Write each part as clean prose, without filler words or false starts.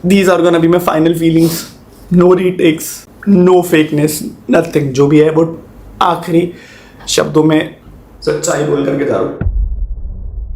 These are gonna be my final feelings. No retakes, no fakeness, nothing. जो भी है वो आखिरी शब्दों में सच्चाई बोल करके जा रहा हूँ।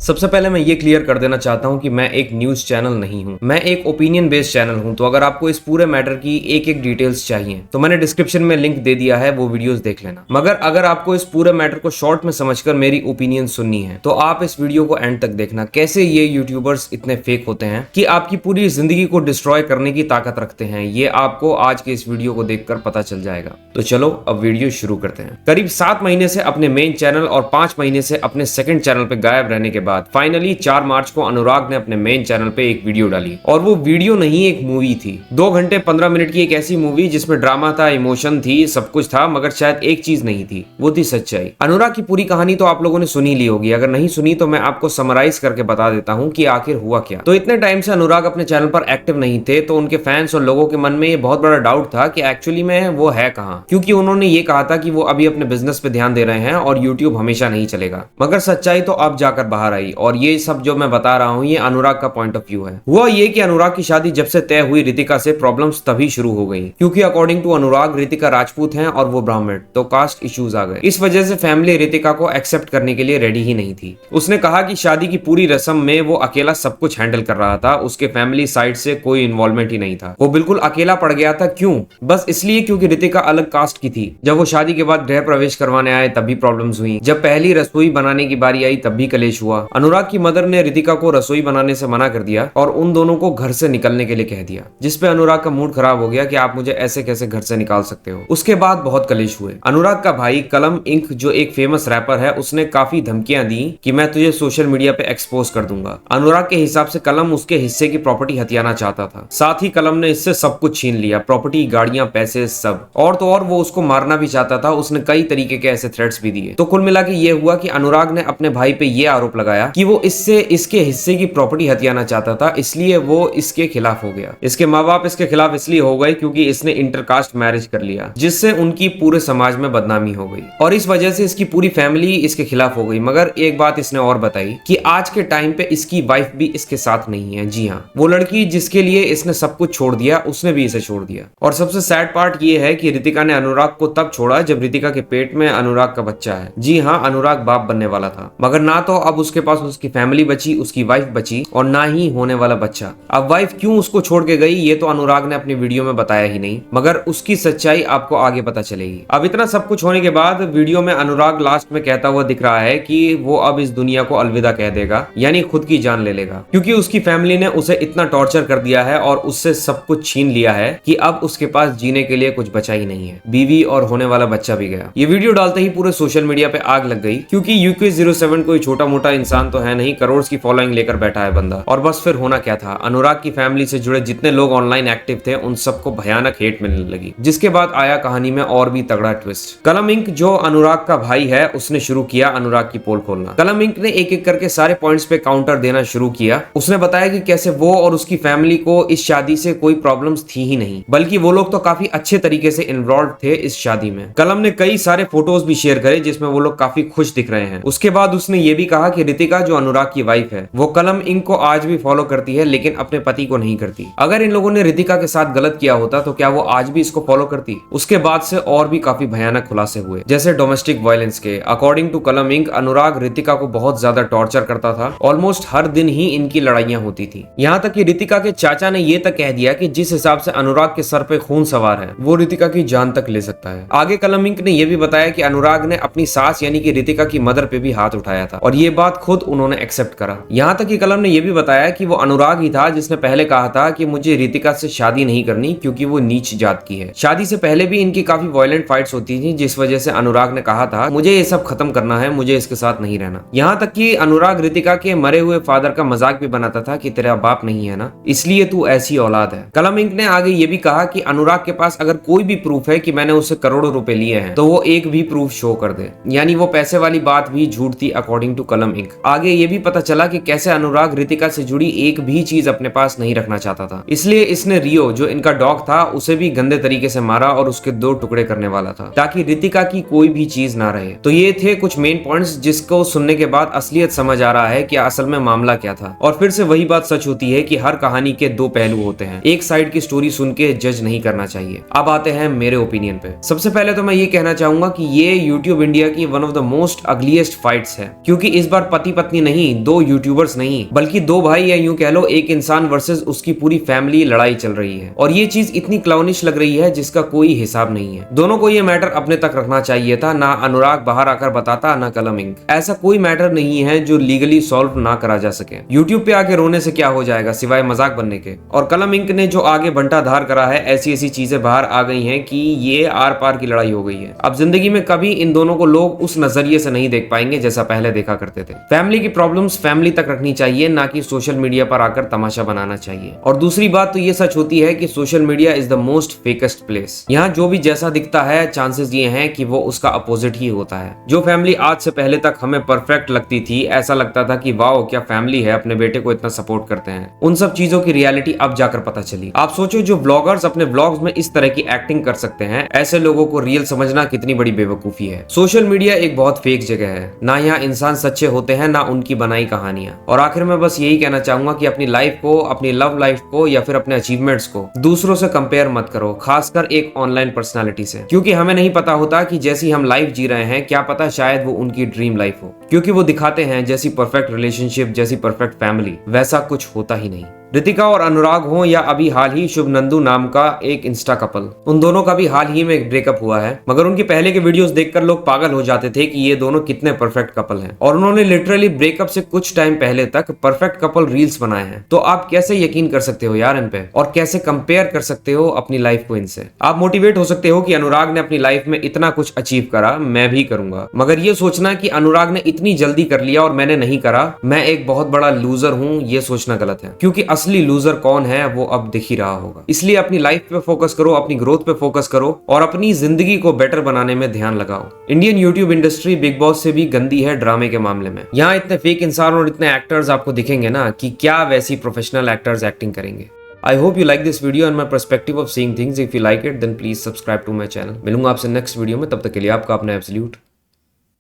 सबसे पहले मैं ये क्लियर कर देना चाहता हूँ कि मैं एक न्यूज़ चैनल नहीं हूँ, मैं एक ओपिनियन बेस्ड चैनल हूँ। तो अगर आपको इस पूरे मैटर की एक एक डिटेल्स चाहिए तो मैंने डिस्क्रिप्शन में लिंक दे दिया है, वो वीडियोस देख लेना। मगर अगर आपको इस पूरे मैटर को शॉर्ट में समझकर मेरी ओपिनियन सुननी है तो आप इस वीडियो को एंड तक देखना। कैसे ये यूट्यूबर्स इतने फेक होते हैं कि आपकी पूरी जिंदगी को डिस्ट्रॉय करने की ताकत रखते हैं, ये आपको आज के इस वीडियो को देखकर पता चल जाएगा। तो चलो अब वीडियो शुरू करते हैं। करीब 7 महीने से अपने मेन चैनल और 5 महीने से अपने सेकंड चैनल पे गायब रहने के बाद फाइनली 4 मार्च को अनुराग ने अपने मेन चैनल पे एक वीडियो डाली। और वो वीडियो नहीं, एक मूवी थी। 2 घंटे 15 मिनट की एक ऐसी मूवी जिसमें ड्रामा था, इमोशन थी, सब कुछ था, मगर शायद एक चीज नहीं थी, वो थी सच्चाई। अनुराग की पूरी कहानी तो आप लोगों ने सुनी ली होगी, अगर नहीं सुनी तो मैं आपको समराइज करके बता देता हूँ कि आखिर हुआ क्या। तो इतने टाइम से अनुराग अपने चैनल पर एक्टिव नहीं थे, तो उनके फैंस और लोगों के मन में ये बहुत बड़ा डाउट था कि एक्चुअली में वो है कहाँ, क्योंकि उन्होंने ये कहा था कि वो अभी अपने बिजनेस पे ध्यान दे रहे हैं और यूट्यूब हमेशा नहीं चलेगा। मगर सच्चाई तो अब जाकर बाहर आई, और ये सब जो मैं बता रहा हूँ ये अनुराग का पॉइंट ऑफ व्यू है। हुआ ये कि अनुराग की शादी जब से तय हुई रितिका से प्रॉब्लम्स तभी शुरू हो गई, क्योंकि अकॉर्डिंग टू अनुराग रितिका राजपूत हैं और वो ब्राह्मण, तो कास्ट इश्यूज आ गए। इस वजह से फैमिली रितिका को एक्सेप्ट करने के लिए रेडी ही नहीं थी। उसने कहा कि शादी की पूरी रस्म में वो अकेला सब कुछ हैंडल कर रहा था, उसके फैमिली साइड से कोई इन्वॉल्वमेंट ही नहीं था। वो बिल्कुल अकेला पड़ गया था। क्यों? बस इसलिए क्योंकि रितिका अलग कास्ट की थी। जब वो शादी के बाद गृह प्रवेश करवाने आए तभी प्रॉब्लम्स हुई। जब पहली रसोई बनाने की बारी आई तब भी कलेश हुआ। अनुराग की मदर ने रितिका को रसोई बनाने से मना कर दिया और उन दोनों को घर से निकलने के लिए कह दिया, जिसपे अनुराग का मूड खराब हो गया कि आप मुझे ऐसे कैसे घर से निकाल सकते हो। उसके बाद बहुत कलेश हुए। अनुराग का भाई कलम इंक जो एक फेमस रैपर है, उसने काफी धमकियां दी कि मैं तुझे सोशल मीडिया पे एक्सपोज कर दूंगा। अनुराग के हिसाब से कलम उसके हिस्से की प्रॉपर्टी हथियाना चाहता था। साथ ही कलम ने इससे सब कुछ छीन लिया, प्रॉपर्टी, गाड़ियां, पैसे, सब। और तो और वो उसको मारना भी चाहता था। उसने कई तरीके के ऐसे थ्रेट्स भी दिए। तो कुल मिला के ये हुआ कि अनुराग ने अपने भाई पे ये आरोप लगाया कि वो इससे इसके हिस्से की प्रॉपर्टी हथियाना चाहता था, इसलिए वो इसके खिलाफ हो गया। इसके माँ बाप इसके खिलाफ इसलिए हो गए क्योंकि इसने इंटरकास्ट मैरिज कर लिया, जिससे उनकी पूरे समाज में बदनामी हो गई, और इस वजह से इसकी पूरी फैमिली इसके खिलाफ हो गई। मगर एक बात इसने और बताई कि आज के टाइम पे इसकी वाइफ भी इसके साथ नहीं है। जी हाँ, वो लड़की जिसके लिए इसने सब कुछ छोड़ दिया, उसने भी इसे छोड़ दिया। और सबसे सैड पार्ट ये है कि रितिका ने अनुराग को तब छोड़ा जब रितिका के पेट में अनुराग का बच्चा है। जी हाँ, अनुराग बाप बनने वाला था, मगर ना तो अब उसके पास उसकी फैमिली बची, उसकी वाइफ बची, और ना ही होने वाला बच्चा। अब वाइफ क्यों उसको छोड़ के गई ये तो अनुराग ने अपनी वीडियो में बताया ही नहीं, मगर उसकी सच्चाई आपको आगे पता चलेगी। अब इतना सब कुछ होने के बाद वीडियो में अनुराग लास्ट में कहता हुआ दिख रहा है कि वो अब इस दुनिया को अलविदा कह देगा, यानी खुद की जान ले लेगा, क्योंकि उसकी फैमिली ने उसे इतना टॉर्चर कर दिया है और उससे सब कुछ छीन लिया है कि अब उसके पास जीने के लिए कुछ बचा ही नहीं है। बीवी और होने वाला बच्चा भी गया। ये वीडियो डालते ही पूरे सोशल मीडिया पे आग लग गई, क्योंकि UK07 कोई छोटा मोटा इंसान तो है नहीं, करोड़ की फॉलोइंग लेकर बैठा है बंदा। और बस फिर होना क्या था, अनुराग की फैमिली से जुड़े जितने लोग ऑनलाइन एक्टिव थे उन सबको भयानक हेट मिलने लगी, जिसके बाद आया कहानी में और भी तगड़ा ट्विस्ट। कलम इंक जो अनुराग का भाई है, उसने शुरू किया अनुराग की पोल खोलना। कलम इंक ने एक एक करके सारे पॉइंट्स पे काउंटर देना शुरू किया। उसने बताया कि कैसे वो और उसकी फैमिली को इस शादी से कोई प्रॉब्लम्स थी ही नहीं, बल्कि वो लोग तो काफी अच्छे तरीके से इन्वॉल्व थे इस शादी में। कलम ने कई सारे फोटोज भी शेयर करे जिसमें वो लोग काफी खुश दिख रहे हैं। उसके बाद उसने ये भी कहा कि रितिका जो अनुराग की वाइफ है, वो कलम इंक को आज भी फॉलो करती है, लेकिन अपने पति को नहीं करती। अगर इन लोगों ने रितिका के साथ गलत किया होता तो क्या वो आज भी इसको फॉलो करती? उसके बाद से और भी काफी भयानक खुलासे हुए, जैसे डोमेस्टिक वायलेंस के। अकॉर्डिंग टू कलम इंक, अनुराग रितिका को बहुत ज्यादा टॉर्चर करता था। ऑलमोस्ट हर दिन ही इनकी लड़ाइयां होती थी। यहाँ तक कि रितिका के चाचा ने ये तक कह दिया कि जिस हिसाब से अनुराग के सर पे खून सवार है, वो रितिका की जान तक ले सकता है। आगे कलम इंक ने यह भी बताया कि अनुराग ने अपनी सास यानी कि रितिका की मदर पे भी हाथ उठाया था, और ये बात खुद उन्होंने एक्सेप्ट करा। यहाँ तक कि कलम ने यह भी बताया कि वो अनुराग ही था जिसने पहले कहा था कि मुझे रितिका से शादी नहीं करनी क्योंकि वो नीच जात की है। शादी से पहले भी इनकी काफी वायलेंट फाइट्स होती थी, जिस वजह से अनुराग ने कहा था मुझे ये सब खत्म करना है, मुझे इसके साथ नहीं रहना। यहाँ तक कि अनुराग रितिका के मरे हुए फादर का मजाक भी बनाता था कि तेरा बाप नहीं है ना, इसलिए तू ऐसी औलाद है। कलम इंक ने आगे ये भी कहा कि अनुराग के पास अगर कोई भी प्रूफ है कि मैंने उससे करोड़ों रुपए लिए हैं तो वो एक भी प्रूफ शो कर दे, यानी वो पैसे वाली बात भी झूठ थी अकॉर्डिंग टू कलम इंक। आगे ये भी पता चला कि कैसे अनुराग रितिका से जुड़ी एक भी चीज अपने पास नहीं रखना चाहता था, इसलिए इसने रियो जो इनका डॉग था उसे भी गंदे तरीके से मारा और उसके 2 टुकड़े करने वाला था ताकि रितिका की कोई भी चीज ना रहे। तो ये थे कुछ मेन पॉइंट्स जिसको सुनने के बाद असलियत समझ आ रहा है कि असल में मामला क्या था। और फिर से वही बात सच होती है कि हर कहानी के 2 पहलू होते हैं, एक साइड की स्टोरी सुन के जज नहीं करना चाहिए। अब आते हैं मेरे ओपिनियन पे। सबसे पहले तो मैं ये कहना चाहूंगा कि ये यूट्यूब इंडिया की one of the most ugliest fights है, क्योंकि इस बार पति पत्नी नहीं, 2 यूट्यूबर्स नहीं, बल्कि 2 भाई या यूं कह लो एक इंसान वर्सेस उसकी पूरी फैमिली लड़ाई चल रही है। और ये चीज इतनी क्लाउनिश लग रही है जिसका कोई हिसाब नहीं है। दोनों को ये मैटर अपने तक रखना चाहिए था, ना अनुराग बाहर आकर बताता, ना कलम इंक। ऐसा कोई मैटर नहीं है जो लीगली सॉल्व ना करा जा सके। यूट्यूब पे आके रोने से क्या हो जाएगा सिवाय मजाक बनने के। और कलम इंक ने जो आगे बंटाधार करा है, ऐसी ऐसी चीजें बाहर आ गई हैं कि ये आर पार की लड़ाई हो गई है। अब जिंदगी में कभी इन दोनों को लोग उस नजरिए से नहीं देख पाएंगे जैसा पहले देखा करते थे। फैमिली की प्रॉब्लम्स फैमिली तक रखनी चाहिए, ना कि सोशल मीडिया पर आकर तमाशा बनाना चाहिए। और दूसरी बात तो ये सच होती है कि social media is the most fakest place. यहाँ जो भी जैसा दिखता है, चांसेस ये हैं कि वो उसका अपोजिट ही होता है। जो फैमिली आज से पहले तक हमें परफेक्ट लगती थी, ऐसा लगता था कि वाओ क्या फैमिली है, अपने बेटे को इतना सपोर्ट करते हैं, उन सब चीजों की रियलिटी अब जाकर पता चली। आप सोचो जो ब्लॉगर्स अपने ब्लॉग्स में इस तरह की एक्टिंग कर सकते हैं, ऐसे लोगों को रियल समझना कितनी बड़ी बेवकूफी है। सोशल मीडिया एक बहुत फेक जगह है, ना यहाँ इंसान सच्चे होते हैं, ना उनकी बनाई कहानियां। और आखिर में बस यही कहना चाहूंगा कि अपनी लाइफ को, अपनी लव लाइफ को या फिर अपने अचीवमेंट्स को दूसरों से कंपेयर मत करो, खासकर एक ऑनलाइन पर्सनालिटी से, क्योंकि हमें नहीं पता होता कि जैसी हम लाइफ जी रहे हैं, क्या पता शायद वो उनकी ड्रीम लाइफ हो, क्योंकि वो दिखाते हैं जैसी परफेक्ट रिलेशनशिप, जैसी परफेक्ट फैमिली, वैसा कुछ होता ही नहीं। रितिका और अनुराग हो या अभी हाल ही शुभ नंदू नाम का एक इंस्टा कपल, उन दोनों का भी हाल ही में एक ब्रेकअप हुआ है, मगर उनके पहले के वीडियोस देखकर लोग पागल हो जाते थे कि ये दोनों कितने परफेक्ट कपल हैं। और उन्होंने लिटरली ब्रेकअप से कुछ टाइम पहले तक परफेक्ट कपल रील्स बनाए हैं। तो आप कैसे यकीन कर सकते हो यार इन पे, और कैसे कंपेयर कर सकते हो अपनी लाइफ को इनसे। आप मोटिवेट हो सकते हो कि अनुराग ने अपनी लाइफ में इतना कुछ अचीव करा, मैं भी करूंगा, मगर ये सोचना कि अनुराग ने इतनी जल्दी कर लिया और मैंने नहीं करा, मैं एक बहुत बड़ा लूजर हूं, ये सोचना गलत है, क्योंकि असली लूजर कौन है वो अब दिख ही रहा होगा। इसलिए अपनी लाइफ पे फोकस करो, अपनी ग्रोथ पे फोकस करो और अपनी जिंदगी को बेटर बनाने में ध्यान लगाओ। Indian YouTube industry big boss से भी गंदी है ड्रामे के मामले में। यहाँ इतने फेक इंसान और इतने एक्टर्स आपको दिखेंगे ना कि क्या वैसी प्रोफेशनल एक्टर्स एक्टिंग करेंगे। I hope you like this video and my perspective of seeing things. If you like it, then please subscribe to my channel. मिलूंगा आपसे नेक्स्ट वीडियो में, तब तक के लिए आपका अपना एब्सोल्यूट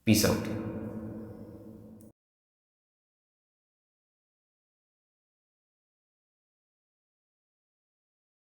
पीस आउट।